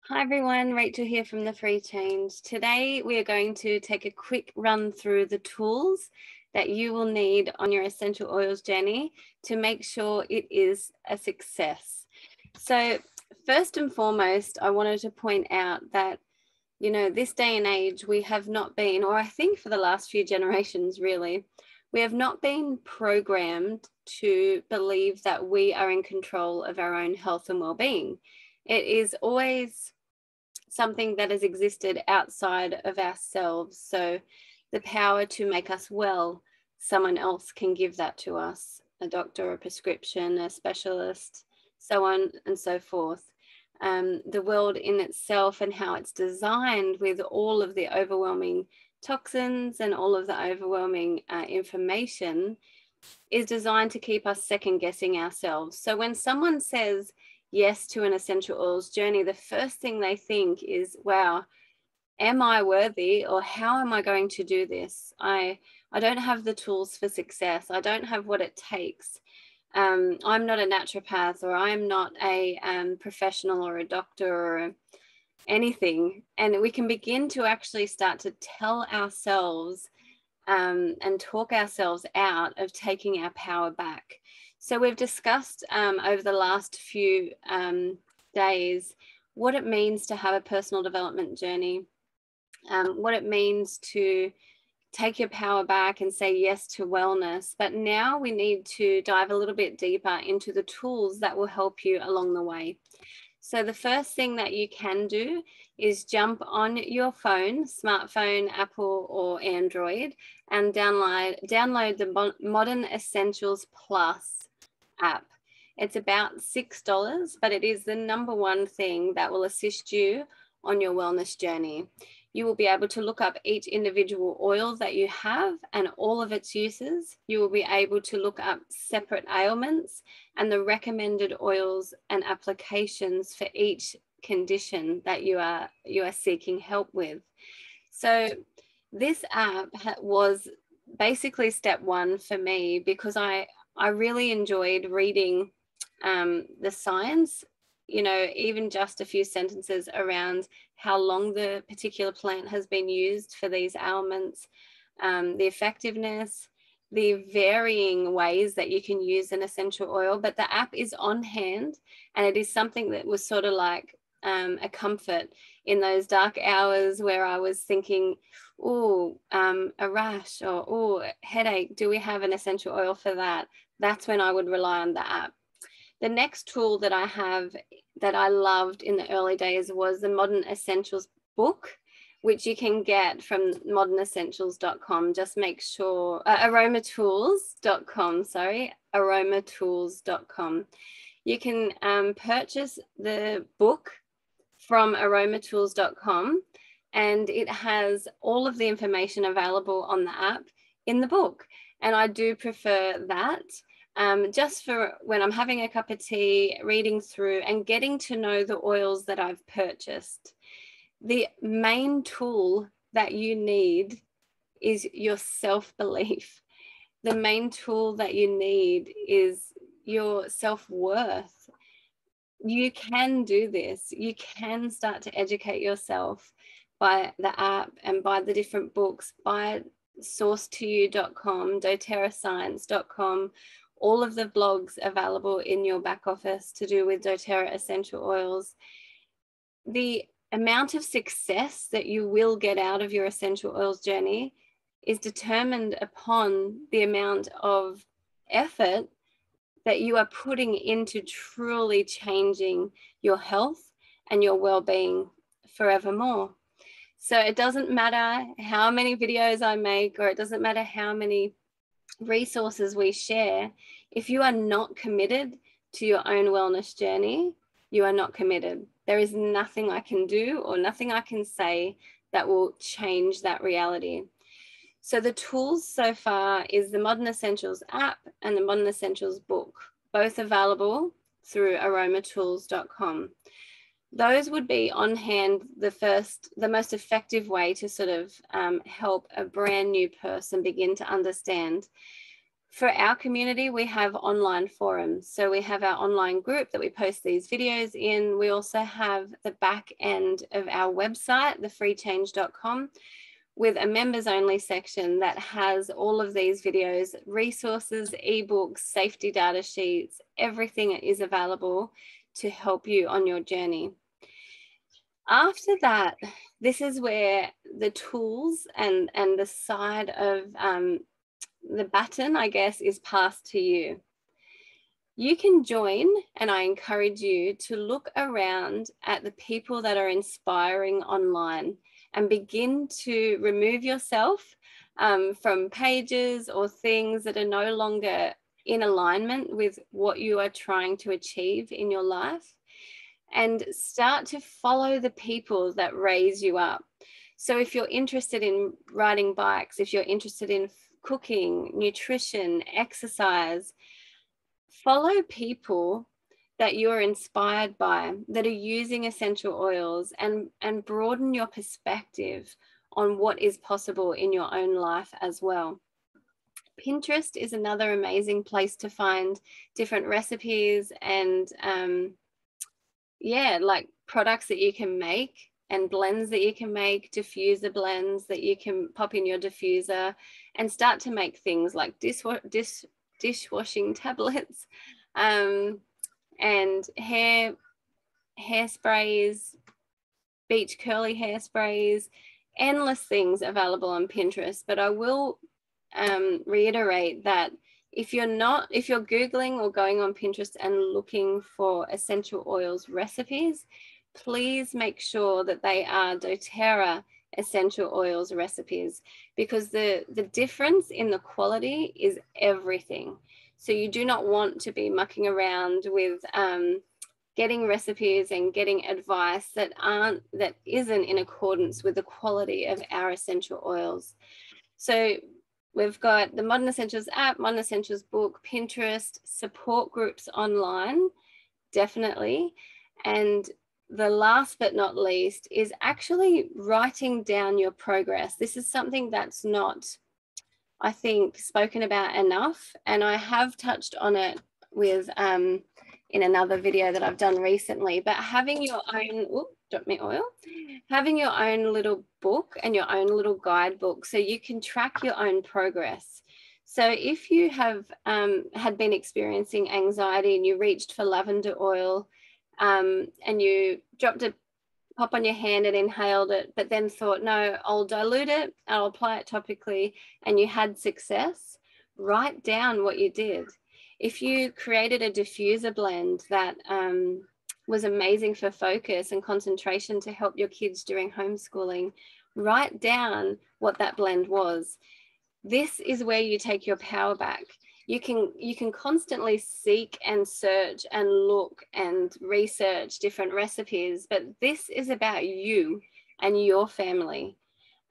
Hi everyone, Rachel here from The Free Change. Today we are going to take a quick run through the tools that you will need on your essential oils journey to make sure it is a success. So first and foremost, I wanted to point out that, you know, this day and age we have not been, or I think for the last few generations really, we have not been programmed to believe that we are in control of our own health and well-being. It is always something that has existed outside of ourselves. So the power to make us well, someone else can give that to us, a doctor, a prescription, a specialist, so on and so forth. The world in itself and how it's designed with all of the overwhelming toxins and all of the overwhelming information is designed to keep us second guessing ourselves. So when someone says yes to an essential oils journey, the first thing they think is, wow, am I worthy, or how am I going to do this? I don't have the tools for success. I don't have what it takes. I'm not a naturopath, or I'm not a professional or a doctor or anything. And we can begin to actually start to tell ourselves and talk ourselves out of taking our power back. So we've discussed over the last few days what it means to have a personal development journey, what it means to take your power back and say yes to wellness. But now we need to dive a little bit deeper into the tools that will help you along the way. So the first thing that you can do is jump on your phone, smartphone, Apple or Android, and download the Modern Essentials Plus app. It's about $6, but it is the #1 thing that will assist you on your wellness journey. You will be able to look up each individual oil that you have and all of its uses. You will be able to look up separate ailments and the recommended oils and applications for each condition that you are seeking help with. So this app was basically step one for me, because I really enjoyed reading the science, you know, even just a few sentences around how long the particular plant has been used for these ailments, the effectiveness, the varying ways that you can use an essential oil. But the app is on hand, and it is something that was sort of like a comfort in those dark hours where I was thinking, oh, a rash, or oh, headache, do we have an essential oil for that? That's when I would rely on the app. The next tool that I have that I loved in the early days was the Modern Essentials book, which you can get from modernessentials.com. Just make sure, aromatools.com, sorry, aromatools.com. You can purchase the book from aromatools.com, and it has all of the information available on the app in the book. And I do prefer that. Just for when I'm having a cup of tea, reading through and getting to know the oils that I've purchased. The main tool that you need is your self-belief. The main tool that you need is your self-worth. You can do this. You can start to educate yourself by the app and by the different books, by sourcetoyou.com, doTERRAscience.com, all of the blogs available in your back office to do with doTERRA essential oils. The amount of success that you will get out of your essential oils journey is determined upon the amount of effort that you are putting into truly changing your health and your well-being forevermore. So it doesn't matter how many videos I make, or it doesn't matter how many resources we share. If you are not committed to your own wellness journey, you are not committed. There is nothing I can do or nothing I can say that will change that reality. So the tools so far is the Modern Essentials app and the Modern Essentials book, both available through aromatools.com. Those would be on hand the most effective way to sort of help a brand new person begin to understand For our community, we have online forums. So we have our online group that we post these videos in. We also have the back end of our website, thefreechange.com, with a members only section that has all of these videos, resources, ebooks, safety data sheets, everything is available to help you on your journey. After that, this is where the tools and the side of the baton, I guess, is passed to you. You can join, and I encourage you to look around at the people that are inspiring online and begin to remove yourself from pages or things that are no longer in alignment with what you are trying to achieve in your life, and start to follow the people that raise you up. So if you're interested in riding bikes, if you're interested in cooking, nutrition, exercise, follow people that you're inspired by that are using essential oils, and broaden your perspective on what is possible in your own life as well. Pinterest is another amazing place to find different recipes and like products that you can make and blends that you can make, diffuser blends that you can pop in your diffuser and start to make things like dishwashing tablets and hairsprays, beach curly hairsprays, endless things available on Pinterest. But I will reiterate that if you're Googling or going on Pinterest and looking for essential oils recipes, please make sure that they are doTERRA essential oils recipes, because the difference in the quality is everything. So you do not want to be mucking around with getting recipes and getting advice that isn't in accordance with the quality of our essential oils. So we've got the Modern Essentials app, Modern Essentials book, Pinterest, support groups online, definitely. And the last but not least is actually writing down your progress. This is something that's not, I think, spoken about enough. And I have touched on it with in another video that I've done recently, but having your own, having your own little book and your own little guidebook so you can track your own progress. So if you have had been experiencing anxiety and you reached for lavender oil and you dropped a pop on your hand and inhaled it, but then thought, no, I'll dilute it, I'll apply it topically, and you had success, write down what you did. If you created a diffuser blend that was amazing for focus and concentration to help your kids during homeschooling, write down what that blend was. This is where you take your power back. You can constantly seek and search and look and research different recipes, but this is about you and your family.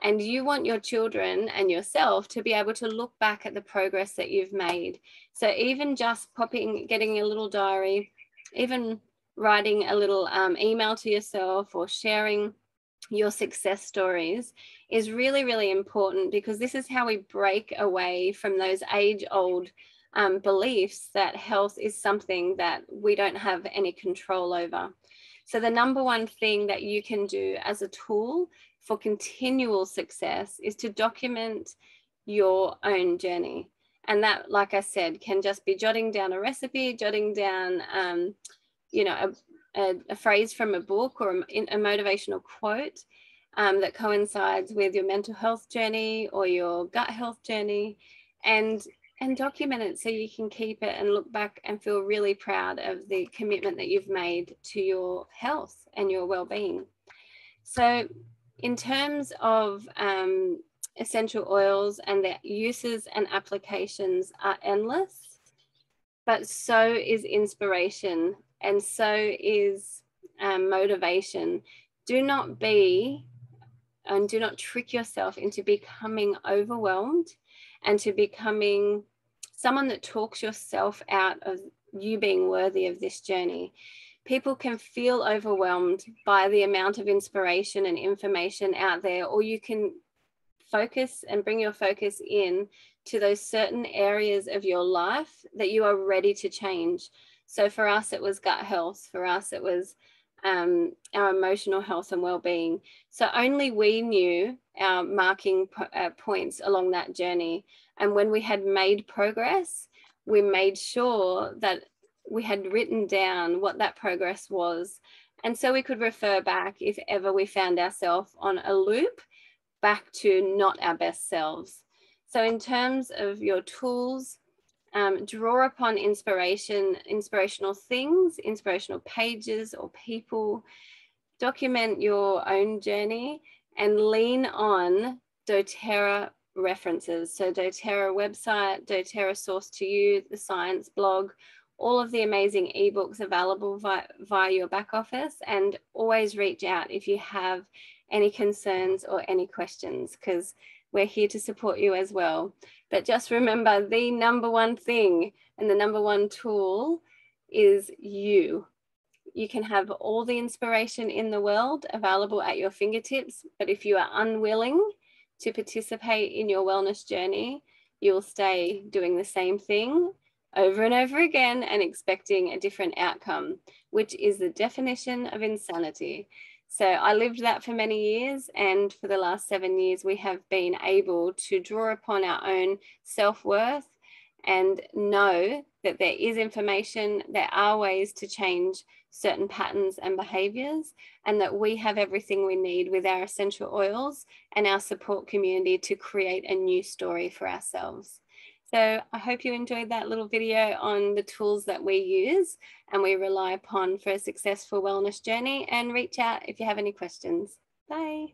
And you want your children and yourself to be able to look back at the progress that you've made. So even just getting a little diary, even writing a little email to yourself or sharing your success stories is really, really important, because this is how we break away from those age-old beliefs that health is something that we don't have any control over. So the number one thing that you can do as a tool for continual success is to document your own journey. And that, like I said, can just be jotting down a recipe, jotting down a phrase from a book or a motivational quote that coincides with your mental health journey or your gut health journey, and document it so you can keep it and look back and feel really proud of the commitment that you've made to your health and your well-being. So in terms of essential oils, and their uses and applications are endless, but so is inspiration, and so is motivation. Do not trick yourself into becoming overwhelmed and to becoming someone that talks yourself out of you being worthy of this journey. People can feel overwhelmed by the amount of inspiration and information out there, or you can focus and bring your focus in to those certain areas of your life that you are ready to change. So for us, it was gut health. For us, it was our emotional health and well-being. So only we knew our marking points along that journey. And when we had made progress, we made sure that we had written down what that progress was. And so we could refer back if ever we found ourselves on a loop back to not our best selves. So in terms of your tools, draw upon inspirational things, inspirational pages or people, document your own journey, and lean on doTERRA references. So doTERRA website, doTERRA source to you, the science blog, all of the amazing ebooks available via your back office, and always reach out if you have any concerns or any questions, because we're here to support you as well. But just remember, the number one thing and the number one tool is you. You can have all the inspiration in the world available at your fingertips, but if you are unwilling to participate in your wellness journey, you'll stay doing the same thing over and over again and expecting a different outcome, which is the definition of insanity. So I lived that for many years, and for the last 7 years, we have been able to draw upon our own self-worth and know that there is information, there are ways to change certain patterns and behaviors, and that we have everything we need with our essential oils and our support community to create a new story for ourselves. So I hope you enjoyed that little video on the tools that we use and we rely upon for a successful wellness journey, and reach out if you have any questions. Bye.